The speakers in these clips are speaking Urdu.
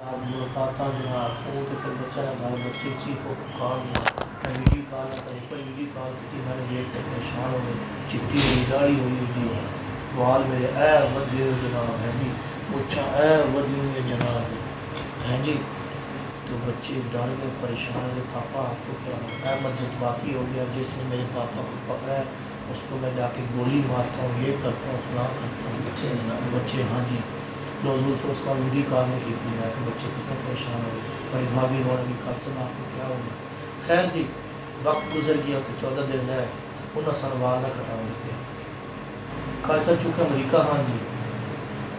آپ ملاقات جناب فون تو پھر بچہ نے بال بچی چیخ کو پکار دیا میں ویڈیو کال نہ کریں پر ویڈیو کال کی میں نے دیکھ کے پریشان ہو گئی چٹی ہوئی داڑھی ہوئی جی بال میرے اے ودے ہوئے جناب ہے جی مچھا اے ودی ہوئے جناب ہے جی تو بچے ڈر گئے پریشان ہوئے پاپا آپ کو کیا احمد جذباتی ہو گیا جس نے میرے پاپا کو پکڑا ہے اس کو میں جا کے گولی مارتا ہوں یہ کرتا ہوں فلاں کرتا ہوں بچے ہاں جی حضور پھر اس کا ویڈیو کال نہیں کی تھی میں کہ بچے کتنے پریشان ہو گئے بھائی بھابھی رونے کی کل سے آپ کو کیا ہو گیا خیر جی وقت گزر گیا تو 14 دن رہے انہیں سنوار نہ کٹا دیتے کل سر چکے امریکہ ہاں جی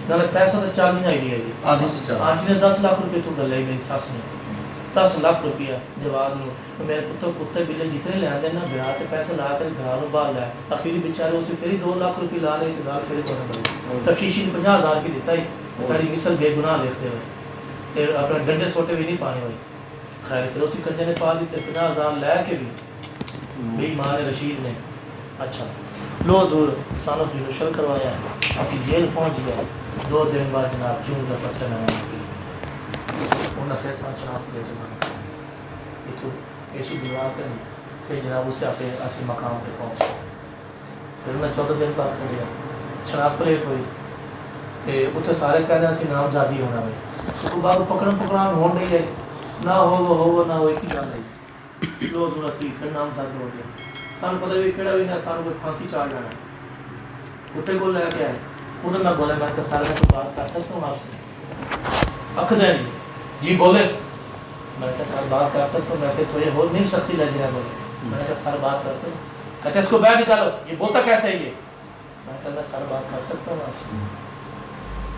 نہ پیسہ تو چال نہیں آئی ہے جی آنٹی نے 10 لاکھ روپے تو گلے میری ساس نے 10 لاکھ روپیہ جواب میں میرے پتر کتے بلے جتنے لے آتے نا بہار کے پیسے لا کر گھر باہر لائے اخیری بیچارے اسے پھر 2 لاکھ روپے لا رہے تو گھر پھر تو تفشیشی نے 50,000 کی دیتا ہی ساری مثل بے گناہ لکھتے ہوئے پھر اپنے ڈنڈے سوٹے بھی نہیں پانے ہوئے خیر پھر اسی کنجے نے پا دیتے 50,000 لے کے بھی بے ایمان رشید نے اچھا لو حضور سانو کی نشر کروایا اسی جیل پہنچ گئے 2 دن بعد جناب جون کا پتہ نہ انہیں پھر ساتھ چناب کے بیٹے یہ تو ایسی دعا کریں پھر جناب اس سے اپنے اسی مقام پہ پہنچے پھر انہیں 14 دن بعد کر لیا شناخت پلیٹ ہوئی کہ اتنے سارے کہہ رہے ہیں نام زادی ہونا بھائی تو بعد پکڑا ہون نہیں ہے نہ ہو نہ ہو ایک ہی گل ہے لو تھوڑا سی پھر نام زادی ہو گیا سان پتہ بھی کہڑا بھی نہ سانو کوئی پھانسی چاڑ جانا کٹے کو لے کے آئے انہوں نے بولے میں کہ سارے میں تو بات کر سکتا ہوں آپ سے اکھ دیں جی بولے میں نے کہا سر بات کر سکتا ہوں میں کہ تو یہ ہو نہیں سکتی لہجہ بولے میں نے کہا سر بات کرتے ہوں کہتے اس کو باہر نکالو یہ بولتا کیسے ہے یہ میں نے کہا سر بات کر سکتا ہوں آپ سے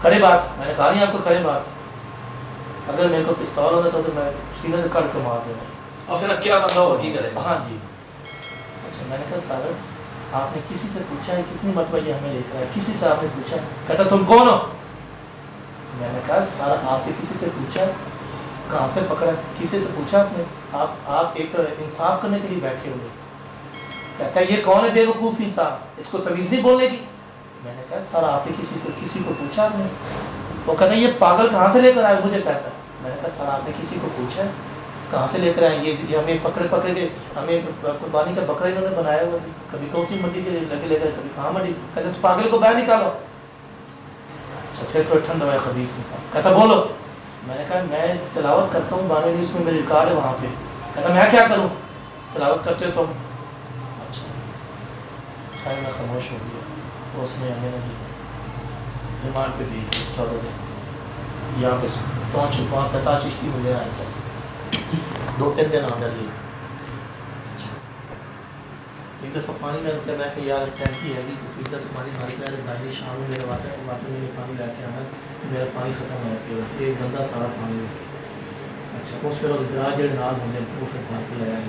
کرے بات میں نے کہا نہیں آپ کو کرے بات اگر میرے کو پستول ہوتا تو میں سینے سے کٹ کے مار دوں اور پھر کیا بندہ ہو کی کرے ہاں جی اچھا میں نے کہا سر آپ نے کسی سے پوچھا ہے کتنی مرتبہ یہ ہمیں لے کر آئے کسی سے آپ نے پوچھا ہے کہتا تم کون ہو میں نے کہا سر آپ نے کسی سے پوچھا ہے کہاں سے پکڑا کسی سے پوچھا آپ نے آپ ایک انصاف کرنے کے لیے بیٹھے ہوئے کہتا ہے یہ کون ہے بے وقوف انسان اس کو تمیز نہیں بولنے کی میں نے کہا سر آپ نے کسی کو پوچھا آپ نے وہ کہتا ہے یہ پاگل کہاں سے لے کر آئے مجھے کہتا ہے میں نے کہا سر آپ نے کسی کو پوچھا کہاں سے لے کر آئے یہ ہمیں پکڑے کے ہمیں قربانی کا بکرا انہوں نے بنایا ہوا کبھی کون سی منڈی کے لے کر کبھی کہاں منڈی کہتے اس پاگل کو باہر نکالو پھر تھوڑا ٹھنڈا ہوا خبیث انسان کہتا بولو میں نے کہا میں تلاوت کرتا ہوں بانوی نیوز میں میری ریکارڈ ہے وہاں پہ کہتا میں کیا کروں تلاوت کرتے ہو تم اچھا شاید میں خاموش ہو گیا اس نے ہمیں ریمانڈ پہ بھی 14 دن یہاں پہ پہنچ پتا چشتی مجھے آیا تھا 2-3 دن آدھر لی ایک دفعہ پانی میں رکھتے میں کہ یار ٹینکی ہے گی تو پھر تمہاری بھائی پہ بھائی شام میں میرے واٹر میں پانی لے کے آنا میرا پانی ختم ہو گیا یہ گندا سارا پانی اچھا اس پھر گراج جڑے نال ہوں وہ پھر بھر کے لے آئے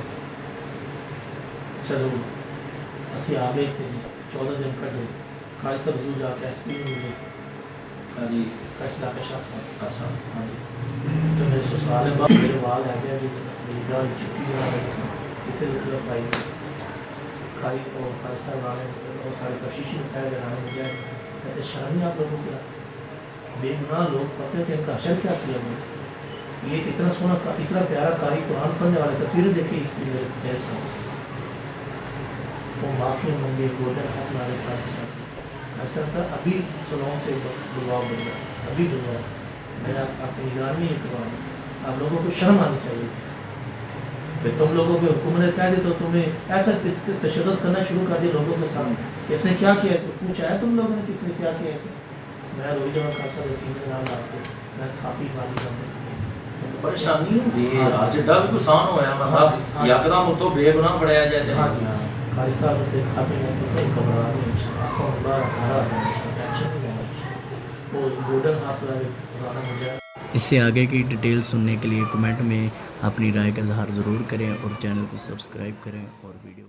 اچھا ضرور اسی آ گئے تھے 14 دن کٹے کل سے وضو جا کے ایس پی میں ملے ہاں جی فیصلہ کا شخص اچھا ہاں جی تو میرے سسرال ہے بعد میرے وال ہے گیا میری گاڑی چھٹی بنا رہی اتنے لکھ پائی کاری کو فیصلہ لانے اور ساری تفشیشی میں پہلے لگانے میں جائے کہتے شرم نہیں آپ لوگوں کو بے گناہ لوگ پکڑے تھے ان کا اشر کیا کیا میں یہ اتنا سونا اتنا پیارا کاری قرآن پڑھنے والے تصویریں دیکھی اس کی میرے ساتھ وہ معافی مانگے گودر ہاتھ مارے فیصلہ ایسا تھا ابھی سلون سے دعا بن گیا ابھی دعا میرا اپنی نگرانی نہیں کروانا آپ لوگوں کو شرم آنی چاہیے پھر تم لوگوں کے حکومت نے کہہ دی تو تمہیں ایسا تشدد کرنا شروع کر دیا لوگوں کے سامنے اس نے کیا کیا پوچھا ہے تم لوگوں نے کس نے کیا کیا ایسے میں روئی جمع خاصا وسیم کے نام آتے میں تھاپی ماری کرتا پریشانی ہوتی ہے آج جدہ بھی کسان ہویا مطلب یکدم اتو بے گناہ پڑیا جائے ہاں جی ہاں قاری صاحب نے پھر تھاپی میں تو گھبرا نہیں آنکھوں بار ہارا ٹینشن نہیں لینا وہ گولڈن ہاتھ لگے پرانا مجھے اس سے آگے کی ڈیٹیل سننے کے لیے کمنٹ میں اپنی رائے کا اظہار ضرور کریں اور چینل کو سبسکرائب کریں اور ویڈیو